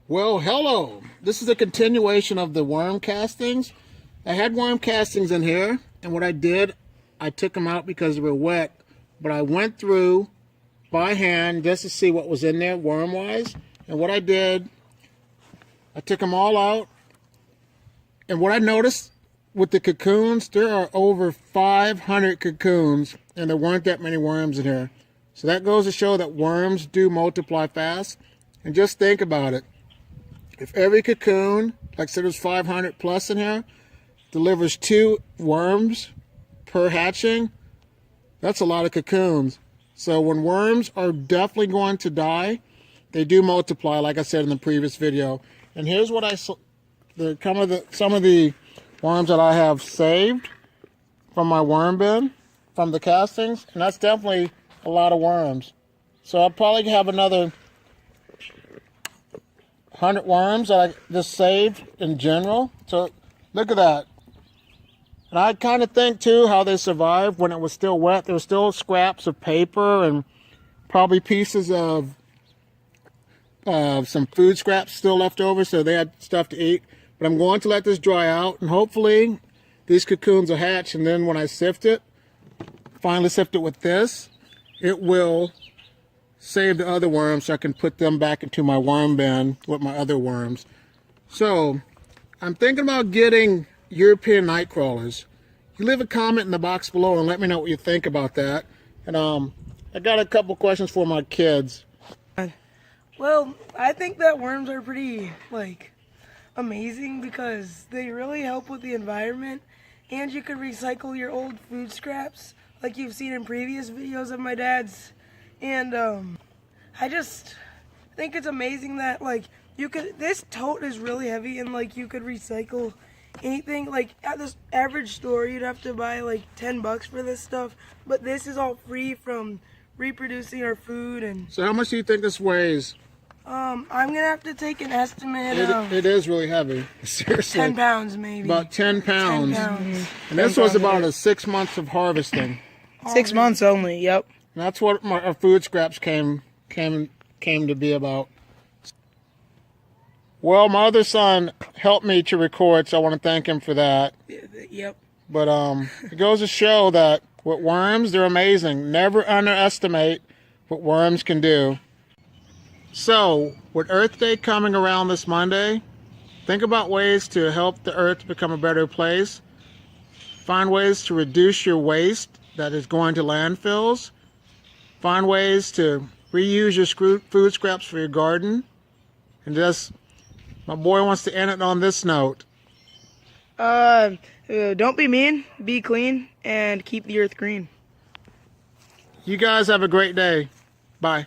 Well, hello. This is a continuation of the worm castings. I had worm castings in here, and what I did, I took them out because they were wet, but I went through by hand just to see what was in there worm-wise, and what I did, I took them all out, and what I noticed with the cocoons, there are over 500 cocoons, and there weren't that many worms in here. So that goes to show that worms do multiply fast, and just think about it. If every cocoon, like I said, there's 500 plus in here, delivers 2 worms per hatching, that's a lot of cocoons. So when worms are definitely going to die, they do multiply, like I said in the previous video. And here's what some of the worms that I have saved from my worm bin, from the castings, and that's definitely a lot of worms. So I'll probably have another 100 worms that I just saved in general. So look at that. And I kind of think too how they survived when it was still wet. There were still scraps of paper and probably pieces of some food scraps still left over, so they had stuff to eat. But I'm going to let this dry out, and hopefully these cocoons will hatch, and then when I sift it, finally sift it with this, it will save the other worms so I can put them back into my worm bin with my other worms. So I'm thinking about getting European night crawlers. You leave a comment in the box below and let me know what you think about that. And I got a couple questions for my kids. Well, I think that worms are pretty amazing because they really help with the environment, and you could recycle your old food scraps like you've seen in previous videos of my dad's. And I just think it's amazing that this tote is really heavy, and you could recycle anything. At this average store you'd have to buy $10 for this stuff, but this is all free from reproducing our food. And so how much do you think this weighs? I'm gonna have to take an estimate. It is really heavy. Seriously. 10 pounds maybe. About 10 pounds. 10 pounds. And this was about 6 months of harvesting. 6 months only, yep. And that's what our food scraps came to be about. Well, my other son helped me to record, so I want to thank him for that. Yep. But it goes to show that with worms, they're amazing. Never underestimate what worms can do. So, with Earth Day coming around this Monday, think about ways to help the Earth become a better place. Find ways to reduce your waste that is going to landfills. Find ways to reuse your food scraps for your garden. And just, my boy wants to end it on this note. Don't be mean, be clean, and keep the earth green. You guys have a great day. Bye.